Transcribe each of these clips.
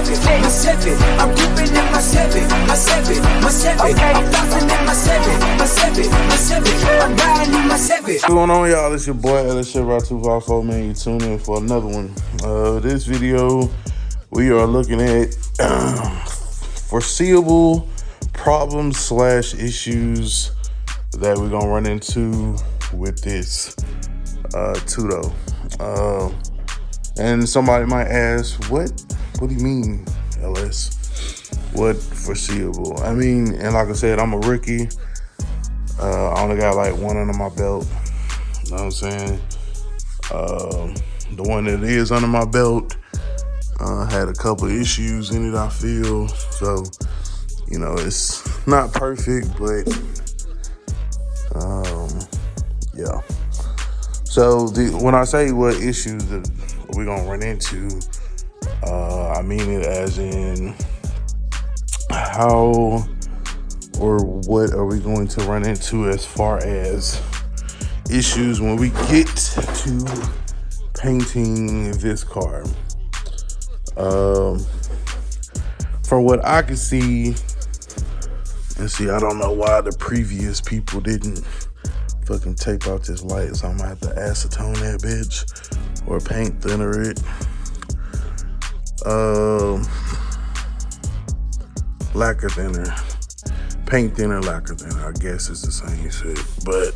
my seven. I'm ripping in my seven, my seven, my seven. I'm bouncing in my seven, my seven, my seven. I'm riding in my seven. What's going on, y'all? It's your boy, LSHit254, man. You tune in for another one. This video, we are looking at foreseeable problems / issues that we're gonna run into with this Tudo. And somebody might ask, what do you mean, LS? What foreseeable? I mean, and like I said, I'm a rookie. I only got like one under my belt. You know what I'm saying? The one that is under my belt had a couple of issues in it, I feel. So, you know, it's not perfect, but yeah. So when I say what issues that we're gonna run into, I mean it as in how or what are we going to run into as far as issues when we get to painting this car. From what I can see, and see, I don't know why the previous people didn't fucking tape out this light, so I'm gonna have to acetone that bitch or paint thinner it. Lacquer thinner. Paint thinner, lacquer thinner, I guess it's the same shit. But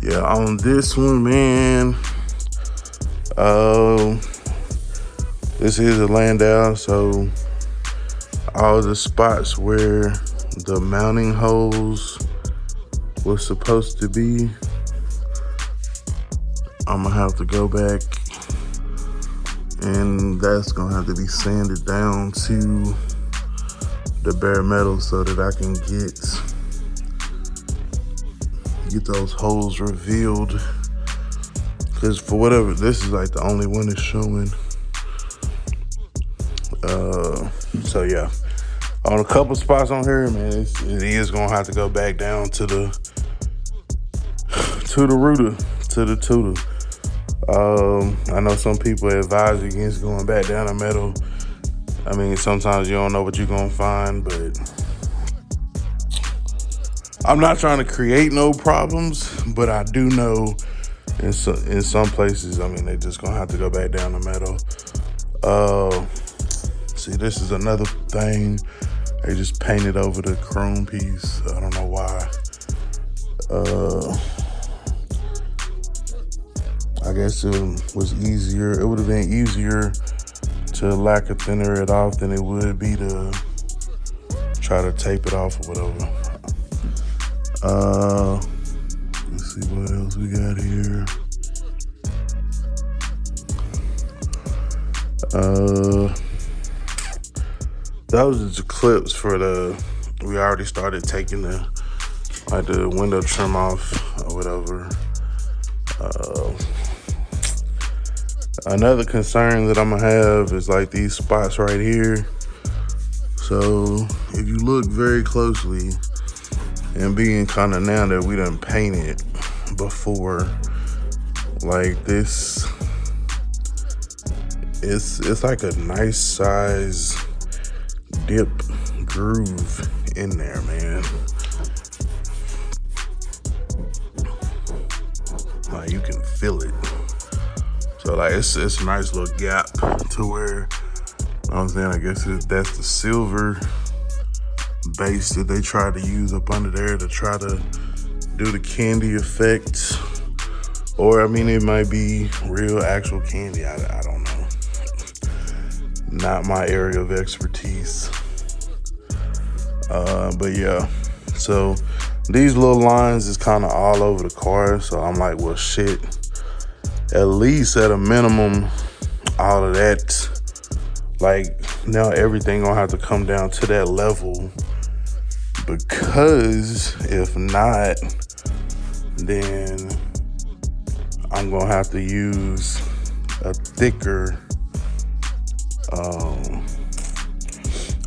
yeah, on this one, man, this is a Landau, so all the spots where the mounting holes was supposed to be, I'm gonna have to go back and that's gonna have to be sanded down to the bare metal so that I can get those holes revealed. Cause for whatever, this is like the only one that's showing. So yeah, on a couple spots on here, man, it is gonna have to go back down to the rooter, to the tutor. I know some people advise against going back down to metal. I mean, sometimes you don't know what you're gonna find, but I'm not trying to create no problems, but I do know in some places, I mean, they just gonna have to go back down to metal. See, this is another thing. They just painted over the chrome piece. I don't know why. I guess it was easier. It would have been easier to lacquer thinner it off than it would be to try to tape it off or whatever. Let's see what else we got here. Those are the clips for we already started taking the window trim off or whatever. Another concern that I'm gonna have is like these spots right here. So if you look very closely, and being kind of now that we done painted before, like this, it's like a nice size dip groove in there, man. Like you can feel it. So like it's a nice little gap to where, you know what I'm saying, I guess that's the silver base that they try to use up under there to try to do the candy effect. Or I mean, it might be real actual candy, I don't know. Not my area of expertise. But yeah, so these little lines is kind of all over the car. So I'm like, well, shit, at least at a minimum, all of that, like now everything gonna have to come down to that level, because if not, then I'm gonna have to use a thicker,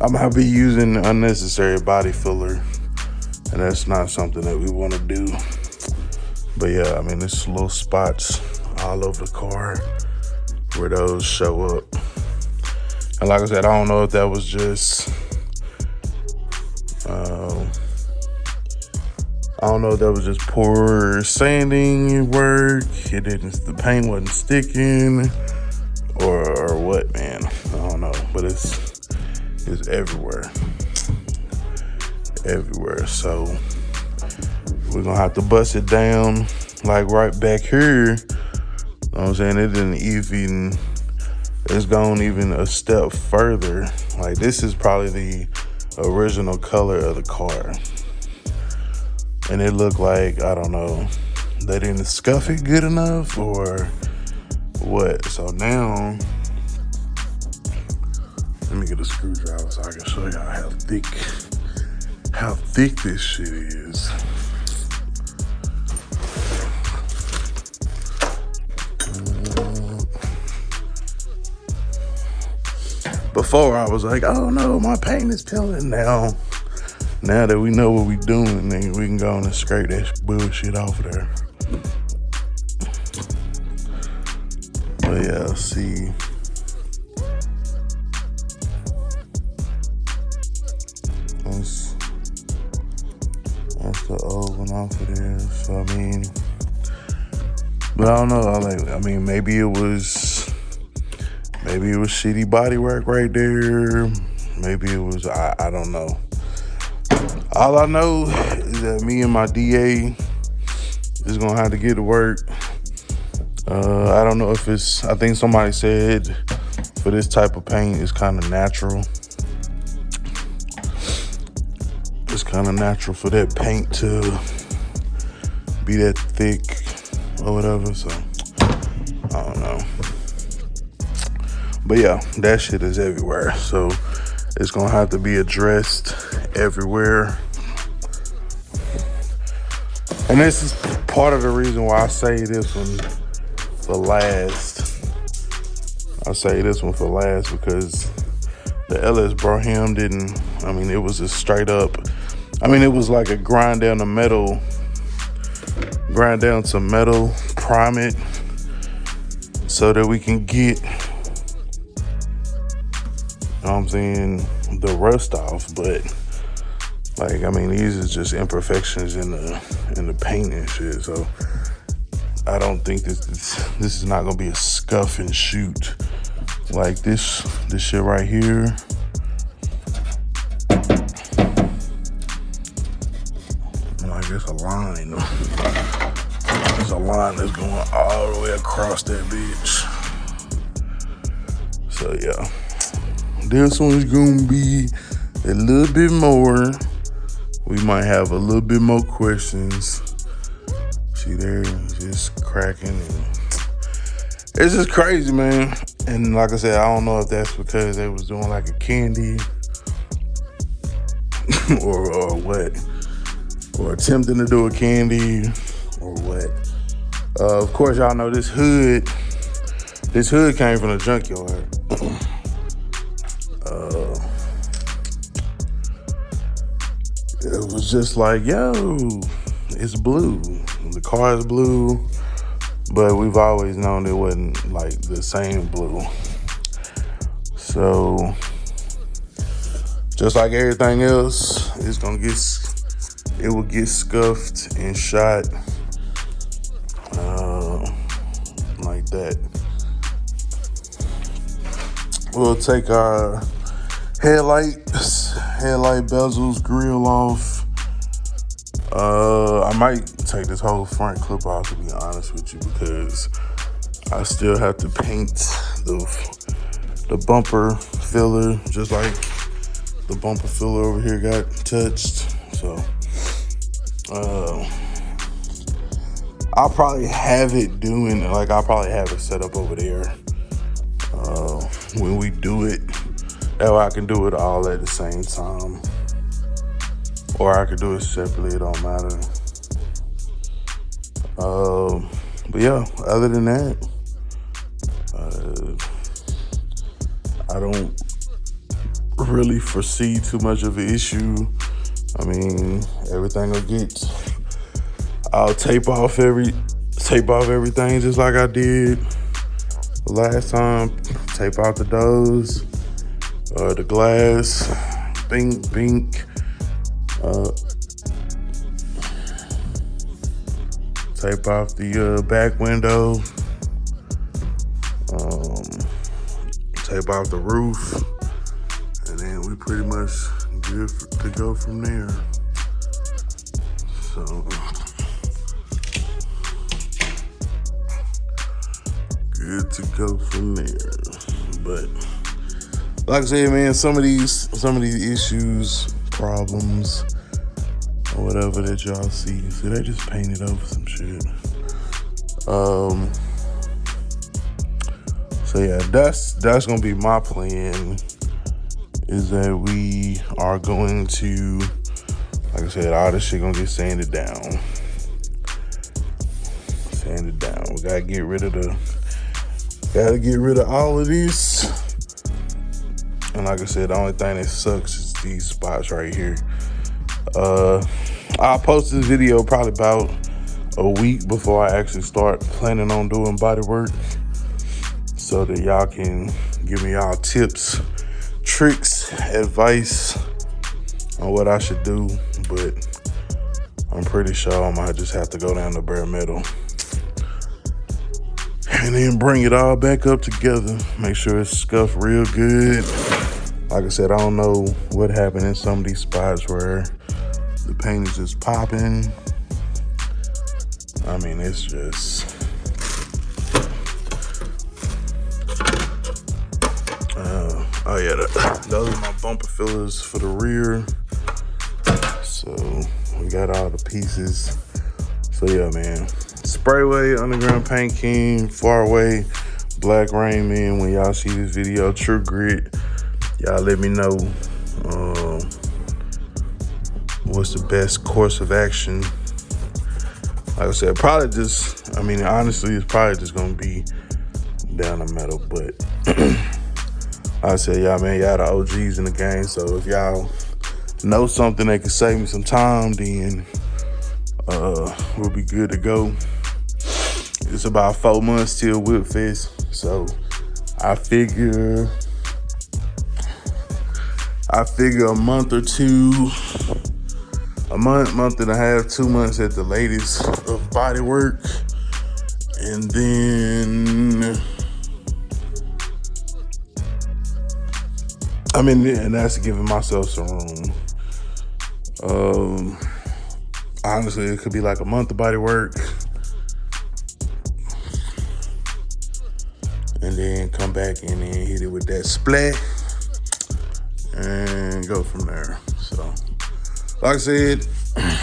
I'm gonna be using unnecessary body filler, and that's not something that we want to do. But yeah, I mean, there's little spots all over the car where those show up. And like I said, I don't know if that was just, I don't know if that was just poor sanding work. The paint wasn't sticking, or what, man. I don't know, but it's everywhere, everywhere. So we're gonna have to bust it down, like right back here. You know what I'm saying? It's gone even a step further. Like, this is probably the original color of the car. And it looked like, I don't know, they didn't scuff it good enough or what. So now, let me get a screwdriver so I can show y'all how thick this shit is. Before I was like, oh no, my paint is peeling. Now that we know what we doing, then we can go on and scrape that bullshit off of there. But yeah, see. That's the old one off of there. So I mean, but I don't know. Maybe it was shitty body work right there. Maybe it was, I don't know. All I know is that me and my DA is gonna have to get to work. I don't know if I think somebody said for this type of paint, it's kind of natural. It's kind of natural for that paint to be that thick or whatever, so I don't know. But yeah, that shit is everywhere, so it's gonna have to be addressed everywhere. And this is part of the reason why I say this one for last. Because the LS Braham didn't, it was a straight up, it was like a grind down to metal, prime it, so that we can get, the rust off. But these are just imperfections in the paint and shit. So I don't think this is not gonna be a scuff and shoot like this shit right here. It's a line. There's a line that's going all the way across that bitch. So yeah, this one's gonna be a little bit more. We might have a little bit more questions. See there, just cracking. It's just crazy, man. And like I said, I don't know if that's because they was doing like a candy or what, or attempting to do a candy or what. Of course, y'all know this hood came from the junkyard. It was just like, yo, it's blue. The car is blue, but we've always known it wasn't like the same blue. So just like everything else, it will get scuffed and shot like that. We'll take our headlight bezels, grill off. I might take this whole front clip off, to be honest with you, because I still have to paint the bumper filler, just like the bumper filler over here got touched. So I'll probably have it set up over there when we do it. That way I can do it all at the same time, or I could do it separately. It don't matter. But yeah, other than that, I don't really foresee too much of an issue. Everything will get. I'll tape off everything just like I did last time. Tape out the doors, The glass, bink. Tape off the back window. Tape off the roof. And then we pretty much good to go from there. So, good to go from there. But like I said, man, some of these issues, problems, or whatever that y'all see, they just painted over some shit. So yeah, that's gonna be my plan. Is that we are going to, like I said, all this shit gonna get sanded down. We gotta get rid of all of this. And like I said, the only thing that sucks is these spots right here. I'll post this video probably about a week before I actually start planning on doing body work, so that y'all can give me y'all tips, tricks, advice on what I should do. But I'm pretty sure I might just have to go down to bare metal and then bring it all back up together. Make sure it's scuffed real good. Like I said, I don't know what happened in some of these spots where the paint is just popping. I mean, it's just... oh yeah, those are my bumper fillers for the rear. So we got all the pieces. So yeah, man. Sprayway, Underground Paint King, Faraway, Black Rain Man. When y'all see this video, True Grit, y'all let me know what's the best course of action. Like I said, probably just, honestly, it's probably just gonna be down the metal. But like I said, y'all the OGs in the game. So if y'all know something that can save me some time, then we'll be good to go. It's about 4 months till Whip Fest, so I figure a month or two, a month and a half, 2 months at the latest of body work, and then and that's giving myself some room. Honestly, it could be like a month of body work, and then come back and then hit it with that splat and go from there. So, like I said,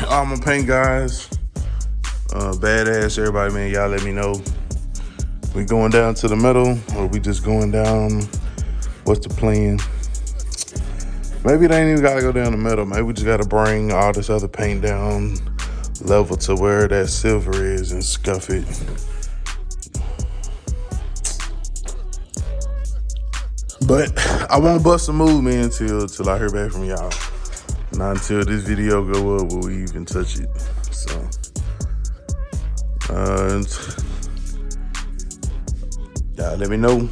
all my paint guys, badass, everybody, man, y'all let me know. We going down to the metal, or we just going down? What's the plan? Maybe they ain't even gotta go down the metal. Maybe we just gotta bring all this other paint down level to where that silver is and scuff it. But I won't bust a move, man, till I hear back from y'all. Not until this video go up will we even touch it. So, y'all let me know.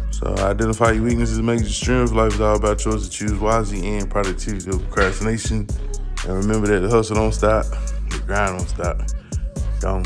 So identify your weaknesses, make your strength. Life is all about choice to choose wisely and productivity over procrastination. And remember that the hustle don't stop, the grind don't stop. Gone.